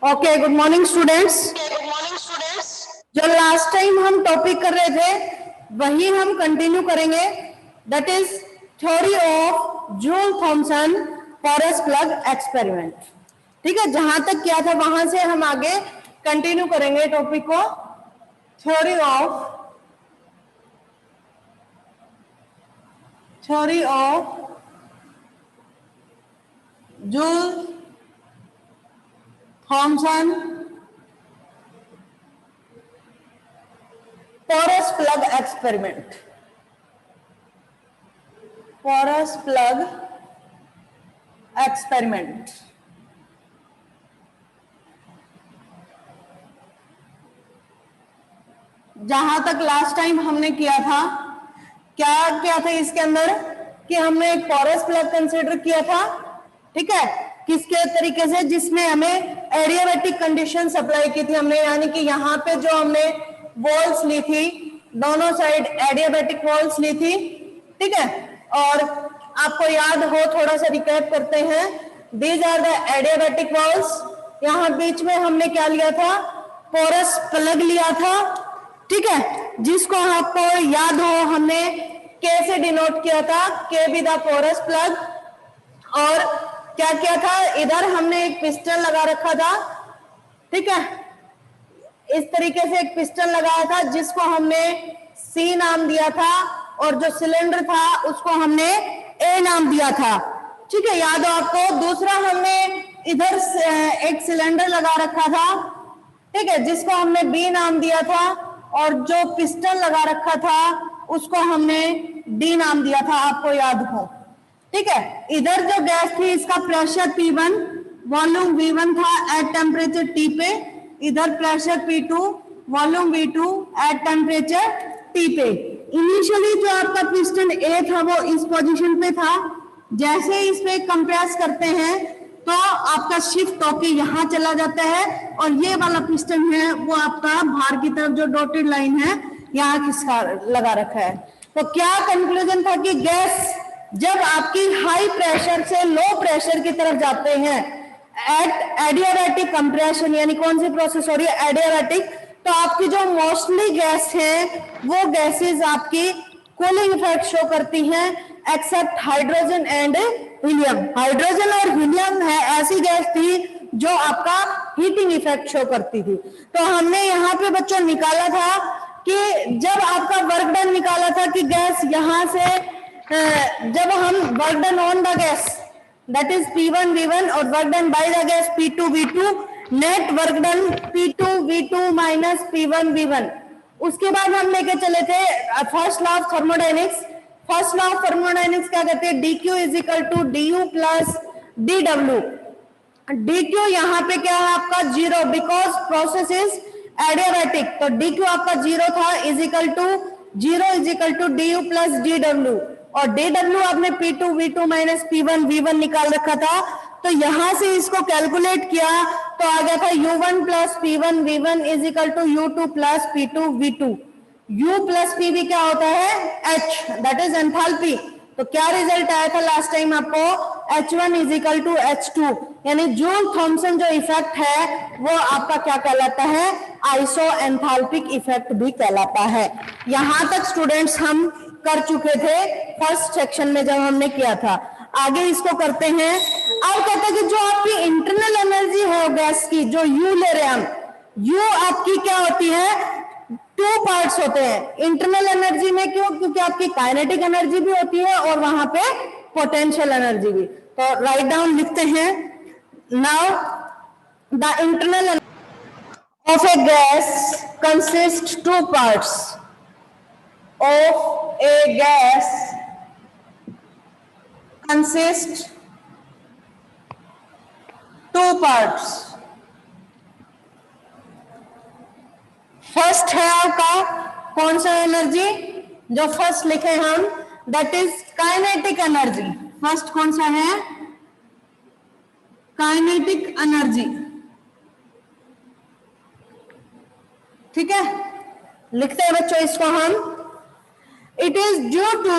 Okay, good morning students. जो last time हम topic कर रहे थे वही हम कंटिन्यू करेंगे, that is theory of Joule Thomson porous plug experiment. ठीक है, जहां तक किया था वहां से हम आगे कंटिन्यू करेंगे टॉपिक को। Theory of Joule Thomson porous plug experiment। porous plug experiment जहां तक लास्ट टाइम हमने किया था, क्या था इसके अंदर कि हमने एक पोरस प्लग कंसीडर किया था। ठीक है, किसके तरीके से, जिसमें हमें एडियाबैटिक कंडीशन अप्लाई की थी हमने, यानी कि यहाँ पे जो हमने वॉल्स ली थी, दोनों साइड एडियाबैटिक वॉल्स ली थी। ठीक है, और आपको याद हो, थोड़ा सा रिकैप करते हैं, these are the adiabatic walls. यहाँ बीच में हमने क्या लिया था, पोरस प्लग लिया था। ठीक है, जिसको आपको याद हो हमने के से डिनोट किया था, के विद द पोरस प्लग। और क्या किया था, इधर हमने एक पिस्टन लगा रखा था। ठीक है, इस तरीके से एक पिस्टन लगाया था जिसको हमने सी नाम दिया था, और जो सिलेंडर था उसको हमने ए नाम दिया था। ठीक है, याद हो आपको। दूसरा हमने इधर एक सिलेंडर लगा रखा था, ठीक है, जिसको हमने बी नाम दिया था, और जो पिस्टन लगा रखा था उसको हमने डी नाम दिया था, आपको याद हो। ठीक है, इधर जो गैस थी इसका प्रेशर P1, वॉल्यूम V1 था एट टेम्परेचर T पे, इधर pressure P2, volume V2 at temperature T पे। इनिशियली जो आपका पिस्टन A था वो इस पोजीशन पे था, जैसे इस पे कंप्रेस करते हैं तो आपका शिफ्ट होके यहाँ चला जाता है, और ये वाला पिस्टन है वो आपका बाहर की तरफ जो डॉटेड लाइन है यहाँ खिसका लगा रखा है। तो क्या कंक्लूजन था कि गैस जब आपकी हाई प्रेशर से लो प्रेशर की तरफ जाते हैं एट एडियाबैटिक कंप्रेशन, यानी कौन सी प्रोसेस हो रही है, एडियाबैटिक, तो आपकी जो मोस्टली गैस है वो गैसेस आपकी कूलिंग इफेक्ट शो करती हैं, except hydrogen and helium. Hydrogen और हीलियम है ऐसी गैस थी जो आपका हीटिंग इफेक्ट शो करती थी। तो हमने यहाँ पे बच्चों निकाला था कि जब आपका वर्क डन निकाला था कि गैस यहाँ से जब हम work done on the gas that is P1 V1 और work done by the gas P2 V2, net work done P2 V2 minus P1 V1। उसके बाद हम लेके चले थे first law of thermodynamics. First law of thermodynamics क्या कहते हैं, dq is equal to du plus dw। dq यहाँ पे क्या है आपका zero, because process is adiabatic, तो dq आपका जीरो था, is equal to zero is equal to du plus dw, और dw आपने P2 V2 minus P1 V1 निकाल रखा था। तो यहां से इसको कैलकुलेट किया तो आ गया था U1 plus P1 V1 is equal to U2 plus P2 V2। U plus P भी क्या होता है, H, दैट इज एंथैल्पी। तो क्या रिजल्ट आया था लास्ट टाइम आपको, H1 is equal to H2, यानी जूल थॉमसन जो इफेक्ट है वो आपका क्या कहलाता है, आइसो एंथैल्पिक इफेक्ट भी कहलाता है। यहां तक स्टूडेंट्स हम कर चुके थे फर्स्ट सेक्शन में जब हमने किया था। आगे इसको करते हैं। अब कहते हैं कि जो आपकी इंटरनल एनर्जी है गैस की, जो U ले रहे हैं हम, U आपकी क्या होती है, टू पार्ट्स होते हैं इंटरनल एनर्जी में। क्यों, क्योंकि आपकी काइनेटिक एनर्जी भी होती है और वहां पे पोटेंशियल एनर्जी भी। तो राइट डाउन लिखते हैं, now the internal of A gas consist two parts, of a gas consist two parts। First है आपका कौन सा एनर्जी, जो फर्स्ट लिखे हम, that is kinetic energy. First कौन सा है, काइनेटिक एनर्जी। ठीक है, लिखते हैं बच्चों इसको हम, it is due to,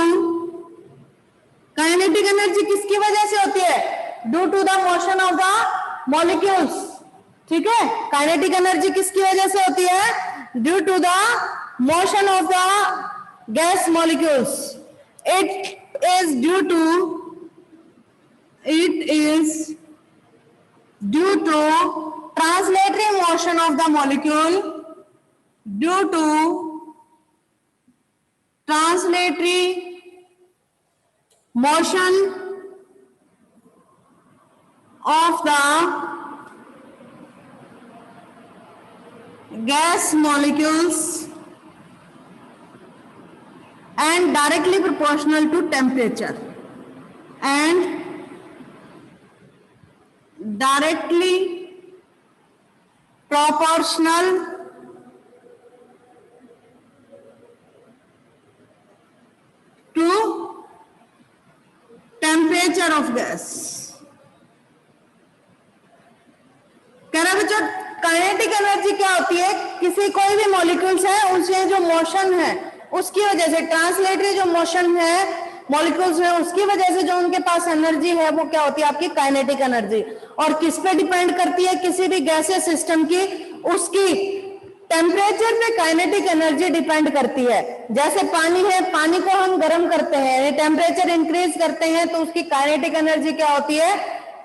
kinetic energy किसकी वजह से होती है, due to the motion of the molecules. ठीक है, काइनेटिक एनर्जी किसकी वजह से होती है? Due to the motion of the gas molecules. It is due to translatory motion of the molecule, due to translatory motion of the gas molecules and directly proportional to temperature, and directly proportional to temperature of gas. कह रहा बच्चों, kinetic energy क्या होती है? किसी कोई भी molecules है उसमें जो मोशन है उसकी वजह से, ट्रांसलेटरी जो मोशन है मॉलिक्यूल्स में उसकी वजह से जो उनके पास एनर्जी है वो क्या होती है? आपकी काइनेटिक एनर्जी. और किस पे डिपेंड करती है? किसी भी गैसियस सिस्टम की उसकी टेम्परेचर पे काइनेटिक एनर्जी डिपेंड करती है. जैसे पानी है, पानी को हम गर्म करते हैं, टेम्परेचर इंक्रीज करते हैं तो उसकी काइनेटिक एनर्जी क्या होती है?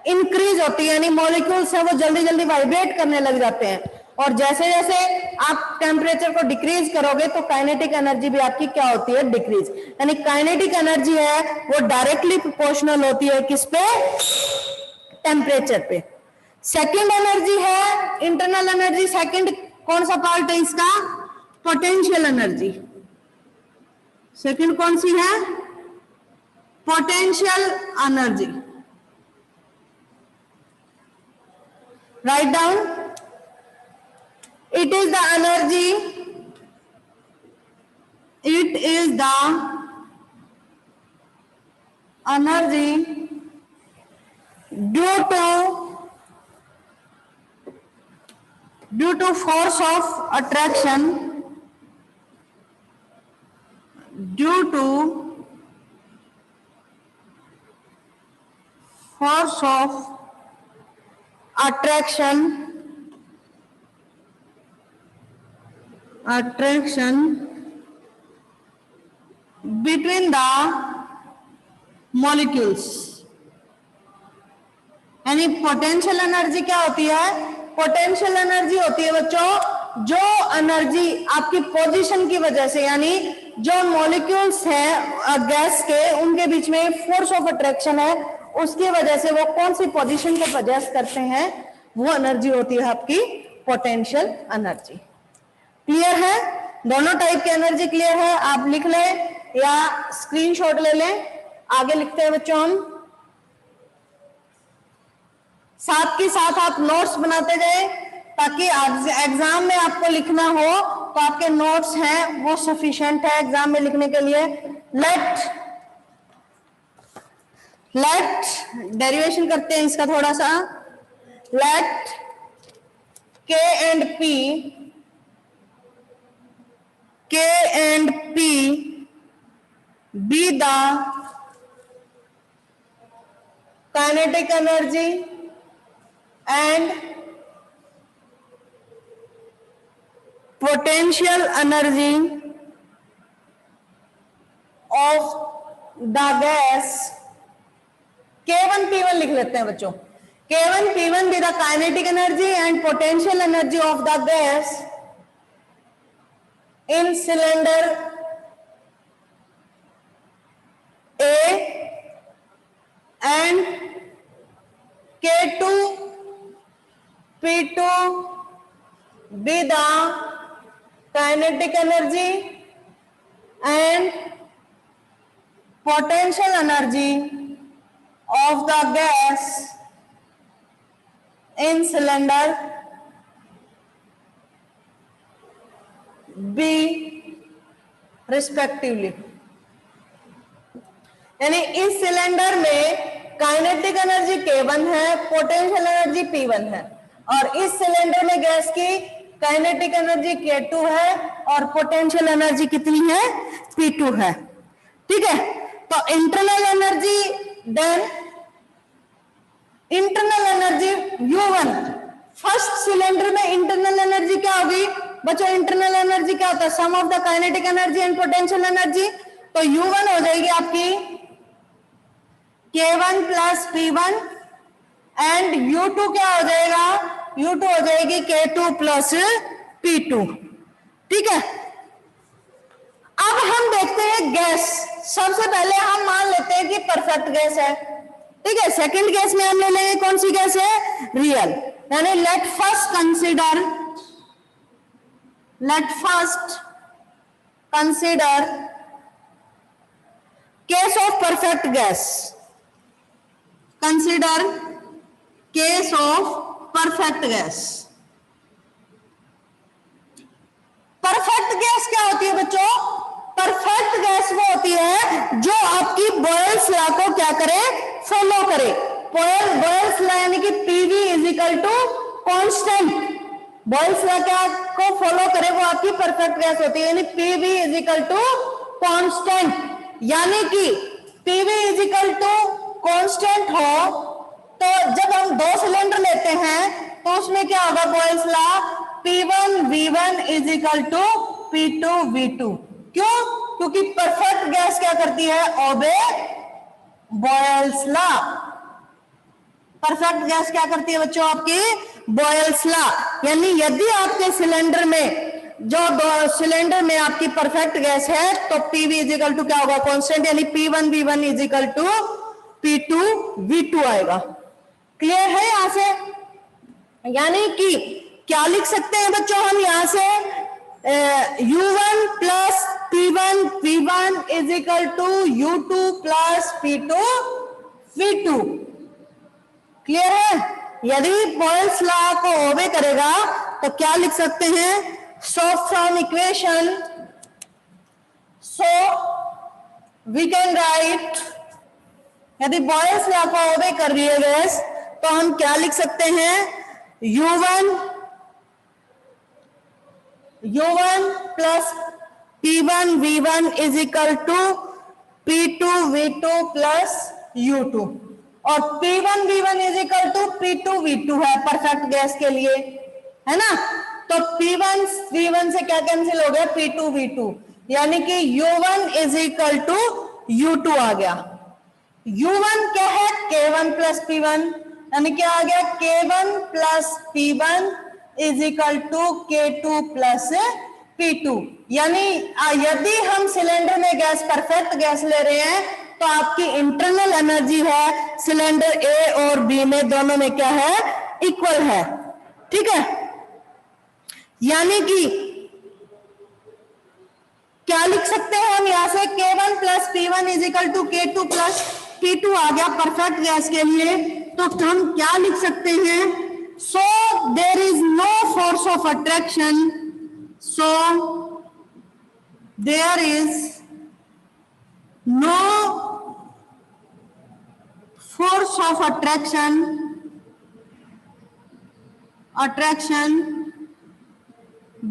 इंक्रीज होती है, यानी मॉलिक्यूल्स है वो जल्दी जल्दी वाइब्रेट करने लग जाते हैं. और जैसे जैसे आप टेम्परेचर को डिक्रीज करोगे तो काइनेटिक एनर्जी भी आपकी क्या होती है? डिक्रीज. यानी काइनेटिक एनर्जी है वो डायरेक्टली प्रोपोर्शनल होती है किस पे? टेम्परेचर पे. सेकेंड एनर्जी है इंटरनल एनर्जी. सेकेंड कौन सा पार्ट है इसका? Potential energy. सेकंड कौन सी है? Potential energy. Write down. It is the energy, it is the energy due to force of attraction, due to force of attraction between the molecules. यानी potential energy क्या होती है? Potential energy होती है बच्चों जो एनर्जी आपकी पोजीशन की वजह से, यानी जो मॉलिक्यूल्स हैं गैस के उनके बीच में फोर्स ऑफ अट्रैक्शन है उसकी वजह से वो कौन सी पोजीशन को पजेस करते हैं, वो एनर्जी होती है आपकी पोटेंशियल एनर्जी. क्लियर है? दोनों टाइप की एनर्जी क्लियर है? आप लिख लें या स्क्रीनशॉट ले लें. आगे लिखते हैं बच्चों हम, साथ के साथ आप नोट्स बनाते जाए ताकि एग्जाम में आपको लिखना हो तो आपके नोट्स हैं वो सफिशिएंट है एग्जाम में लिखने के लिए. लेट डेरिवेशन करते हैं इसका थोड़ा सा. लेट के and P be the kinetic energy and potential energy of the gas. K1 P1 लिख लेते हैं बच्चों. K1 P1 be the kinetic energy and potential energy of the gas in cylinder A, and K2 P2 be the kinetic energy and potential energy of the gas in cylinder B respectively. यानी इस cylinder में kinetic energy K1 है, potential energy P1 है, और इस cylinder में gas की kinetic energy K2 है और पोटेंशियल एनर्जी कितनी है? P2 है. ठीक है, तो internal energy, then internal energy U1 first cylinder में इंटरनल एनर्जी क्या होगी बच्चों? इंटरनल एनर्जी क्या होता है? Sum of the kinetic energy and potential energy. तो U1 हो जाएगी आपकी K1 plus P1 and U2 क्या हो जाएगा? U2 हो जाएगी K2 प्लस P2। ठीक है, अब हम देखते हैं गैस। सबसे पहले हम मान लेते हैं कि परफेक्ट गैस है। ठीक है, सेकंड गैस में हम ले लेंगे कौन सी गैस है? रियल। यानी let first consider case of perfect gas. Consider case of perfect gas. Perfect gas क्या होती है बच्चों? परफेक्ट गैस वो होती है जो आपकी बॉयल्स लॉ को क्या करे? फॉलो करे। बॉयल्स लॉ यानी कि PV is equal to constant. Boyle's law क्या को फॉलो करे वो आपकी परफेक्ट गैस होती है, यानी PV is equal to constant. यानी कि PV is equal to constant हो तो जब हम दो सिलेंडर लेते हैं तो उसमें क्या होगा? Boyle's law P1 V1 is equal to P2 V2। क्यों? क्योंकि परफेक्ट गैस क्या करती है? ओबे बॉयल्स लॉ। परफेक्ट गैस क्या करती है बच्चों? आपकी बॉयल्स लॉ। यानी यदि आपके सिलेंडर में सिलेंडर में आपकी परफेक्ट गैस है तो PV इज इक्वल टू क्या होगा? कांस्टेंट, यानी P1 V1 is equal to P2 V2 आएगा। क्लियर है यहां से? यानी कि क्या लिख सकते हैं बच्चों हम यहां से? U1 plus P1 V1 is equal to U2 plus P2 V2। Clear है? यदि बॉयल्स लॉ को ओबे करेगा तो क्या लिख सकते हैं? So from equation we can write, यदि बॉयल्स लॉ को ओबे कर रही है गैस तो हम क्या लिख सकते हैं? U1 plus P1 V1 is equal to P2 V2 plus U2। और P1 V1 is equal to P2 V2 है परफेक्ट गैस के लिए, है ना? तो P1 V1 से क्या कैंसिल हो गया? P2 V2, यानी कि U1 is equal to U2 आ गया। U1 क्या है? K1 प्लस P1, यानी क्या आ गया? K1 plus P1 is equal to K2 plus P2। यानी यदि हम सिलेंडर में गैस परफेक्ट गैस ले रहे हैं तो आपकी इंटरनल एनर्जी है सिलेंडर ए और बी में दोनों में क्या है? इक्वल है। ठीक है, यानी कि क्या लिख सकते हैं हम यहां से? K1 plus P1 is equal to K2 plus P2 आ गया परफेक्ट गैस के लिए। तो हम क्या लिख सकते हैं? So there is no force of attraction, so there is no force of attraction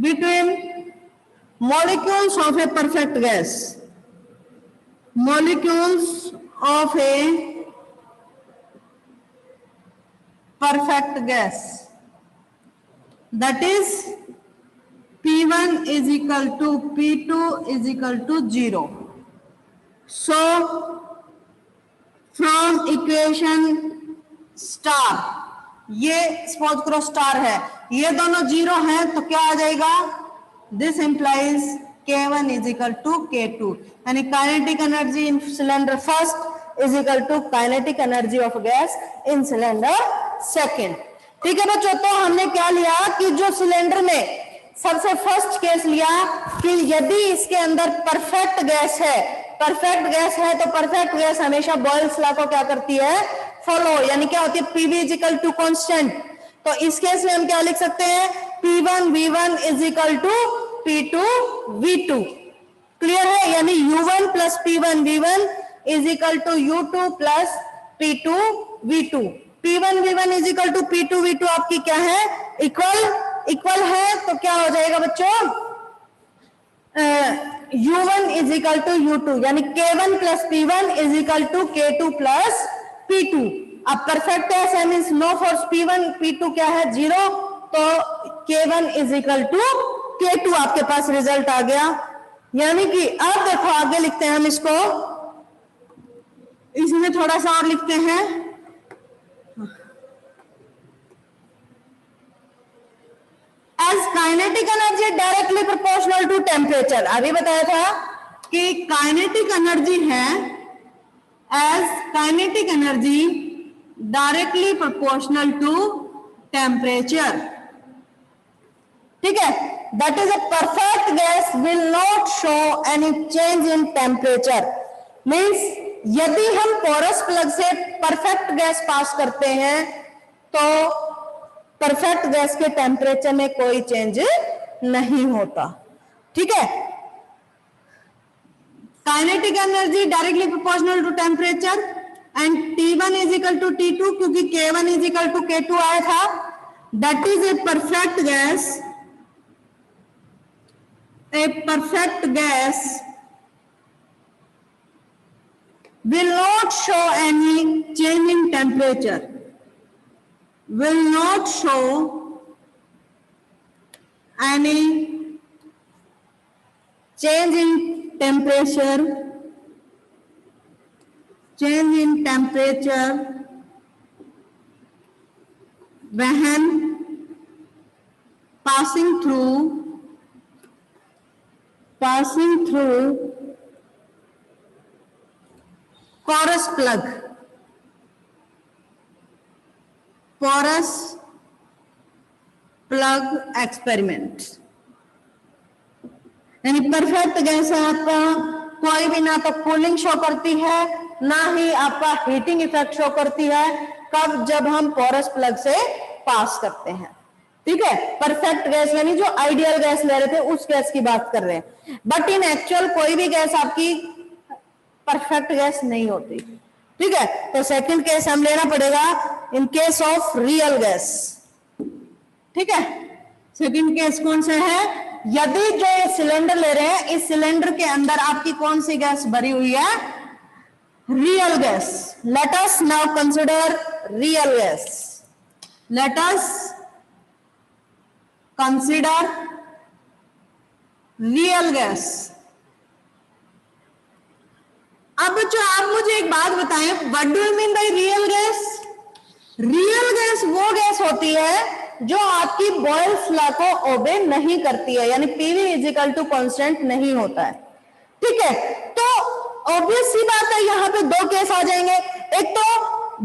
between molecules of a perfect gas, molecules of a perfect gas, that is P1 is equal to P2 is equal to 0. So from equation star, ये suppose करो star है, ये दोनों zero हैं तो क्या आ जाएगा? This implies K1 is equal to K2, यानी kinetic energy in cylinder first is equal to kinetic energy of gas in cylinder second. ठीक है बच्चों, तो हमने क्या लिया कि जो सिलेंडर में सबसे फर्स्ट केस लिया कि यदि इसके अंदर परफेक्ट गैस है तो परफेक्ट गैस हमेशा बॉयल्स लॉ को क्या करती है? फॉलो, यानी क्या होती है? PV is equal to constant. तो इस केस में हम क्या लिख सकते हैं? P1 V1 is equal to P2 V2। Clear है? यानी U1 plus P1 V1 is equal to U2 plus P2 V2। P1 V1 is equal to P2 V2 आपकी क्या है? इक्वल है। तो क्या हो जाएगा बच्चों? U1 is equal to U2, यानी K1 plus P1 is equal to K2 plus P2। अब परफेक्ट है means no force P1 P2 क्या है? 0। तो K1 is equal to K2 आपके पास रिजल्ट आ गया। यानी कि अब देखो आगे लिखते हैं हम इसको, इसमें थोड़ा सा और लिखते हैं। As kinetic energy directly proportional to temperature, अभी बताया था कि काइनेटिक एनर्जी है as kinetic energy directly proportional to temperature, ठीक है। That is a perfect gas will not show any change in temperature. Means यदि हम पोरस प्लग से परफेक्ट गैस पास करते हैं तो परफेक्ट गैस के टेम्परेचर में कोई चेंज नहीं होता, ठीक है। Kinetic energy directly proportional to temperature and T1 is equal to T2, क्योंकि K1 is equal to K2 आया था। That is a perfect gas, a perfect gas will not show any change in temperature, will not show any change in temperature, change in temperature when passing through porous plug, porous plug experiment। यानी perfect gas है आपका, कोई भी ना तो cooling show करती है ना ही आपका हीटिंग इफेक्ट शो करती है, कब? जब हम पोरस प्लग से पास करते हैं, ठीक है। परफेक्ट गैस यानी जो आइडियल गैस ले रहे थे उस गैस की बात कर रहे हैं। बट इन एक्चुअल कोई भी गैस आपकी परफेक्ट गैस नहीं होती, ठीक है। तो सेकंड केस हम लेना पड़ेगा in case of real gas, ठीक है। सेकंड केस कौन सा है? यदि जो ये सिलेंडर ले रहे हैं, इस सिलेंडर के अंदर आपकी कौन सी गैस भरी हुई है? Real gas. Let us now consider real gas. Let us consider real gas. अब जो आप मुझे एक बात बताएं, what do you mean by real gas? Real gas वो गैस होती है जो आपकी बॉयल्स लॉ को ओबे नहीं करती है, यानी PV is equal to constant नहीं होता है, ठीक है। तो ऑब्वियस सी बात है, यहां पे दो केस आ जाएंगे, एक तो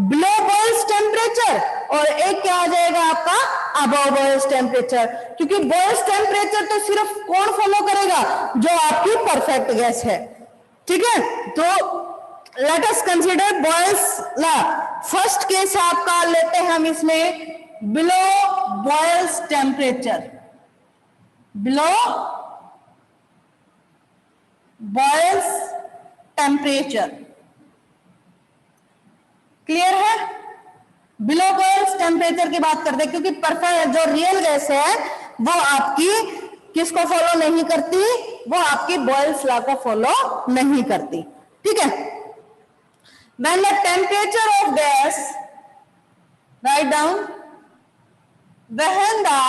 बिलो बॉयल्स टेम्परेचर और एक क्या आ जाएगा आपका अबव बॉयल्स टेम्परेचर। क्योंकि बॉयल्स टेम्परेचर तो सिर्फ कौन फॉलो करेगा? जो आपकी परफेक्ट गैस है, ठीक है। तो let us consider Boyle's law. First case आपका लेते हैं हम इसमें below boils temperature, below boils temperature, clear है? बिलो बॉयल्स टेम्परेचर की बात करते हैं, क्योंकि परफेक्ट जो रियल गैस है वो आपकी किसको फॉलो नहीं करती? वो आपकी बॉयल्स लॉ को फॉलो नहीं करती, ठीक है। When the temperature of gas, write down, when the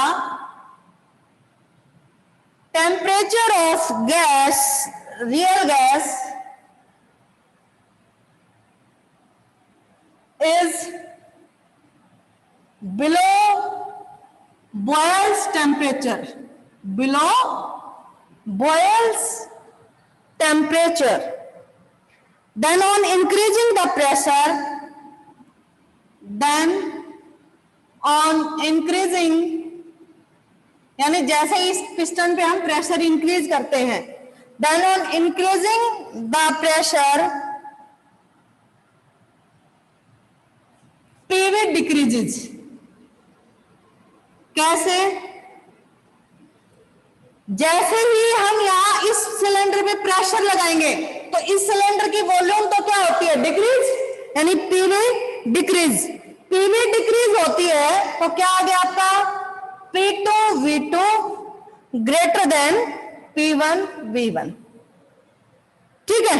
temperature of gas, real gas, is below Boyle's temperature, below Boyle's temperature, then on increasing the pressure, then on increasing, यानी जैसे इस piston पे हम pressure increase करते हैं, then on increasing the pressure, PV decreases। कैसे? जैसे ही हम यहाँ इस सिलेंडर पे प्रेशर लगाएंगे तो इस सिलेंडर की वॉल्यूम तो क्या होती है? डिक्रीज, यानी पीवी डिक्रीज। पीवी डिक्रीज होती है तो क्या आ गया आपका? P2 V2 greater than P1 V1, ठीक है।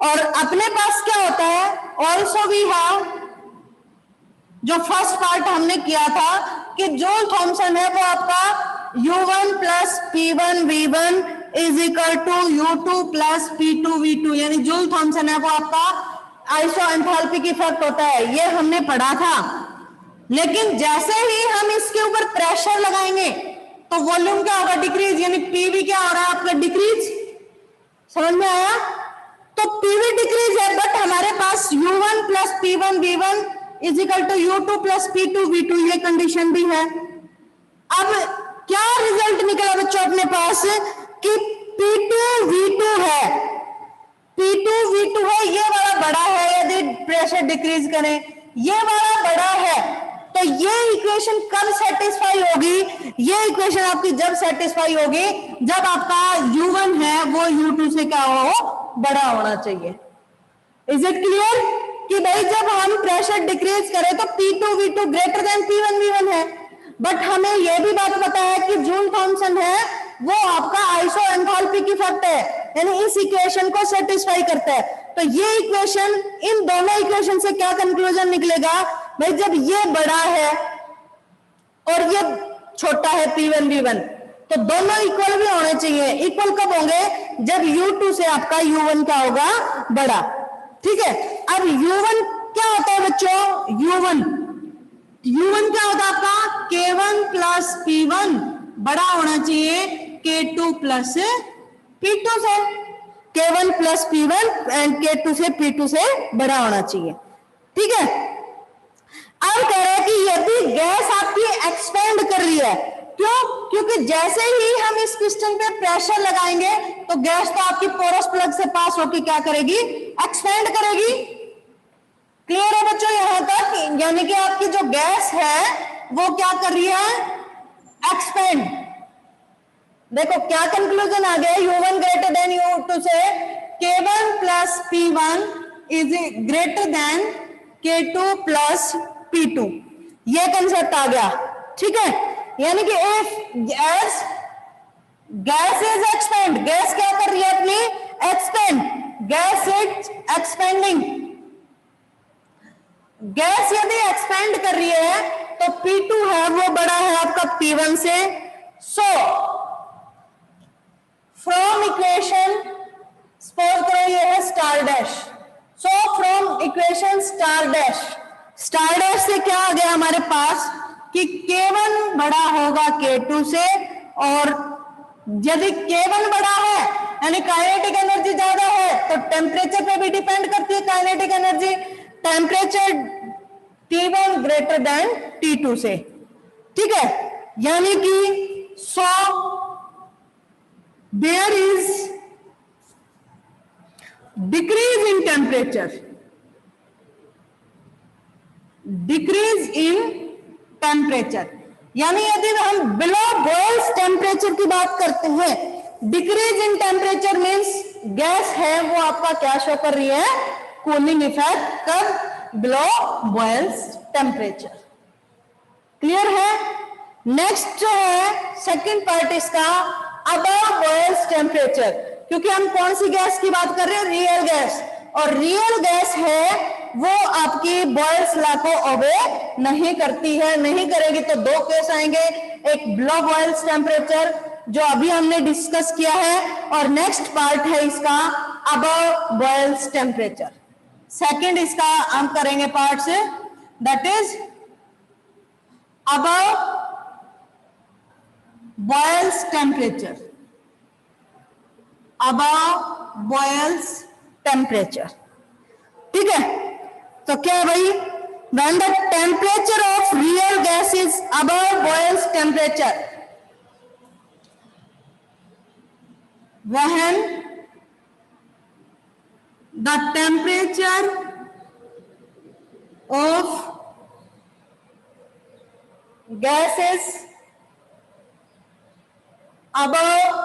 और अपने पास क्या होता है? ऑल्सो वी हैव जो फर्स्ट पार्ट हमने किया था कि जूल थॉमसन है वो आपका U1 plus P1V1 is equal to U2 plus P2V2, यानी जूल थॉमसन है वो आपका आइसो एंथैल्पिक इफेक्ट होता है, ये हमने पढ़ा था। लेकिन जैसे ही हम इसके ऊपर प्रेशर लगाएंगे तो वॉल्यूम क्या होगा, डिक्रीज, यानी पीवी क्या हो रहा है आपका, डिक्रीज। समझ में आया? तो पीवी डिक्रीज है, बट हमारे पास U1 plus P1V1 is equal to U2 plus P2V2, ये कंडीशन भी है। अब क्या रिजल्ट निकला बच्चों अपने पास कि P2V2 है, P2V2 है, ये वाला बड़ा है, यदि प्रेशर डिक्रीज करें ये वाला बड़ा है, तो ये इक्वेशन कब सेटिस्फाई होगी, ये इक्वेशन आपकी जब सेटिस्फाई होगी जब आपका U1 है वो U2 से क्या हो, बड़ा होना चाहिए। इज इट क्लियर कि भाई जब हम प्रेशर डिक्रीज करें तो P2V2 ग्रेटर देन P1V1 है, बट हमें यह भी बात पता है कि जूल थॉमसन है वो आपका आइसो एंथैल्पिक इफेक्ट है, यानी इस इक्वेशन को सेटिस्फाई करता है। तो ये इक्वेशन, इन दोनों इक्वेशन से क्या कंक्लूजन निकलेगा भाई, जब ये बड़ा है और ये छोटा है P1V1, तो दोनों इक्वल भी होने चाहिए। इक्वल कब होंगे, जब U2 से आपका U1 क्या होगा, बड़ा। ठीक है, अब U1 क्या होता है बच्चों, U1 क्या होता है आपका, K1 प्लस P1 बड़ा होना चाहिए K2 प्लस P2 से, K1 plus P1 and K2 से P2 से बड़ा होना चाहिए। ठीक है, अब कह रहा है कि यदि गैस आपकी एक्सपेंड कर रही है, क्यों, क्योंकि जैसे ही हम इस पिस्टन पे प्रेशर लगाएंगे तो गैस तो आपकी पोरस प्लग से पास होकर क्या करेगी, एक्सपेंड करेगी। क्लियर है बच्चों यहां तक, यानी कि आपकी जो गैस है वो क्या कर रही है, एक्सपेंड। देखो क्या कंक्लूजन आ गया, U1 ग्रेटर देन U2 से K1 plus P1 is greater than K2 plus P2, ये कंसेप्ट आ गया। ठीक है, यानी कि if gas is expand, gas क्या कर रही है अपनी, expand, gas is expanding, gas यदि एक्सपेंड कर रही है तो P2 है वो बड़ा है आपका P1 से। सो फ्रॉम इक्वेशन, सपोज करो ये है star dash, so from equation star dash से क्या आ गया हमारे पास कि K1 बड़ा होगा K2 से, और यदि K1 बड़ा है यानी काइनेटिक एनर्जी ज्यादा है तो टेम्परेचर पे भी डिपेंड करती है kinetic energy, temperature T1 greater than T2 से। ठीक है, यानी कि so there is decrease in temperature, decrease in temperature, यानी यदि हम बिलो बॉयल्स टेम्परेचर की बात करते हैं, decrease in temperature means gas है वो आपका क्या शो कर रही है, कूलिंग इफेक्ट, कब, बिलो बॉयल्स टेम्परेचर। क्लियर है? नेक्स्ट जो है सेकंड पार्ट इसका, अबव बॉयल्स टेम्परेचर, क्योंकि हम कौन सी गैस की बात कर रहे हैं, रियल गैस, और रियल गैस है वो आपकी बॉयल्स लॉ को ओबे नहीं करती है, नहीं करेगी तो दो केस आएंगे, एक बिलो बॉयल्स टेम्परेचर जो अभी हमने डिस्कस किया है, और नेक्स्ट पार्ट है इसका अबव बॉयल्स टेम्परेचर। सेकंड इसका हम करेंगे पार्ट से, that is above boils temperature, above boils temperature. ठीक है, तो क्या है भाई, when the temperature of real gas is above boils temperature, when the temperature of gas is above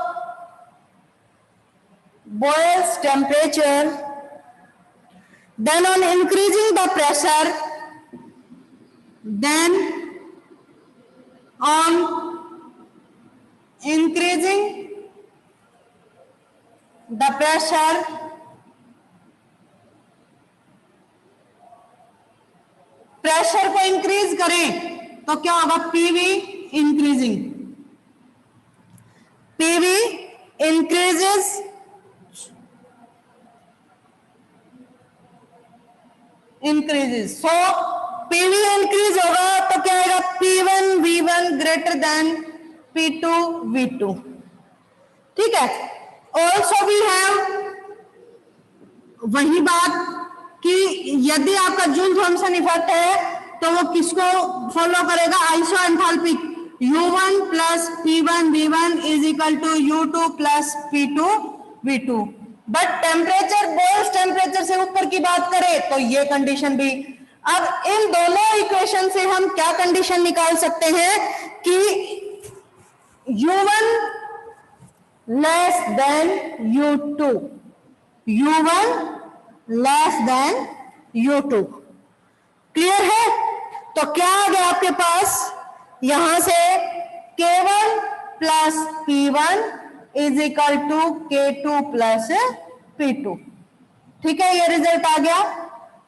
boils temperature, then on increasing the pressure, then on increasing the pressure pressure को increase करें तो क्या होगा, PV increasing, PV increases increases, so PV increase होगा तो क्या आएगा, P1 V1 greater than P2 V2, ठीक है। ऑल्सो वी हैव वही बात कि यदि आपका जूल थॉमसन इफेक्ट है तो वो किसको फॉलो करेगा, iso enthalpic, U1 plus P1 V1 is equal to U2 plus P2 V2। But temperature, Boyle's temperature से ऊपर की बात करें तो ये कंडीशन भी। अब इन दोनों इक्वेशन से हम क्या कंडीशन निकाल सकते हैं कि U1 less than U2, U1 less than U2, clear है। तो क्या आ गया आपके पास, यहां से K1 plus P1 is equal to K2 plus P2, ठीक है, ये रिजल्ट आ गया।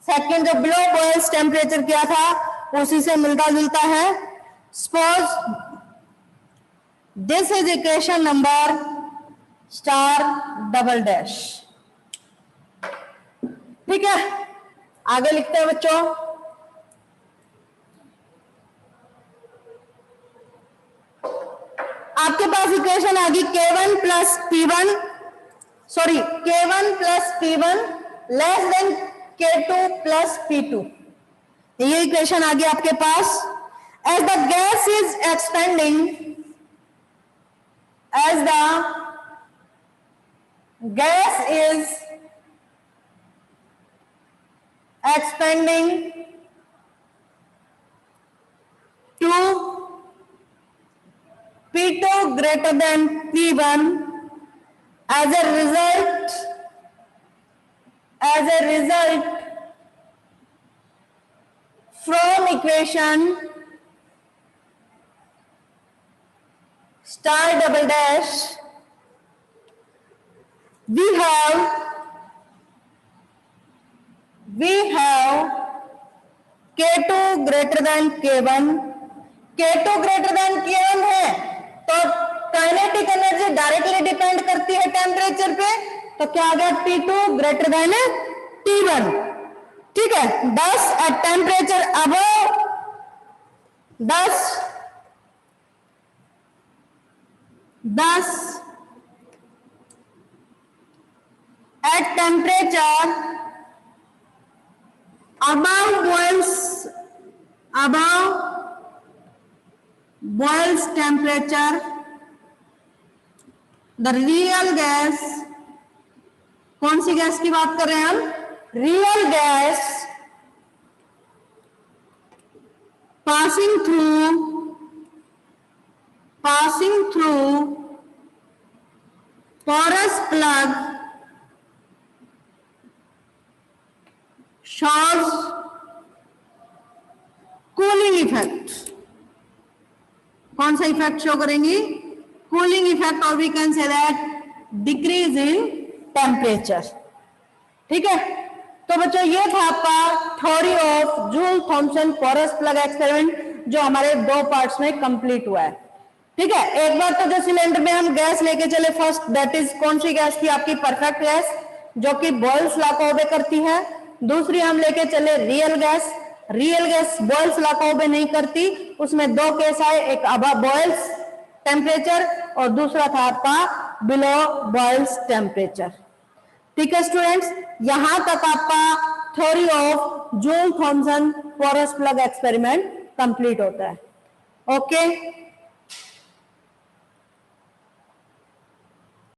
सेकंड जो बिलो बॉयल्स टेम्परेचर किया था उसी से मिलता जुलता है। Suppose this is equation number star double dash, ठीक है। आगे लिखते हैं बच्चों, आपके पास इक्वेशन आ गई K1 plus P1, sorry K1 plus P1 less than K2 plus P2, ये इक्वेशन आ गई आपके पास। As the gas is expanding, as the gas is expanding to P2 greater than P1, as a result from equation star double dash we have K2 greater than K1, K2 greater than K1 है तो kinetic energy directly depend करती है temperature पे, तो क्या आ गया, T2 greater than T1, ठीक है। 10 at temperature above 10 at temperature above boils temperature, the real gas, कौन सी गैस की बात कर रहे हैं हम, real gas passing through porous plug shows cooling effect, कौन सा इफेक्ट शो करेंगी, कूलिंग इफेक्ट, और we can say that decrease in temperature, ठीक है। तो बच्चों ये था आपका theory of Joule Thomson porous plug experiment जो हमारे 2 पार्ट्स में कंप्लीट हुआ है, ठीक है। एक बार तो जो सिलेंडर में हम गैस लेके चले फर्स्ट, दैट इज कौन सी गैस थी आपकी, परफेक्ट गैस जो कि बॉयल्स लॉ को ओबे करती है। दूसरी हम लेके चले real gas, real gas boils law को ओबे नहीं करती, उसमें 2 केस आए, एक अबव बॉयल्स टेम्परेचर और दूसरा था आपका बिलो बॉयल्स टेम्परेचर, ठीक है स्टूडेंट्स। यहां तक आपका theory of Joule Thomson porous plug experiment complete होता है, ओके।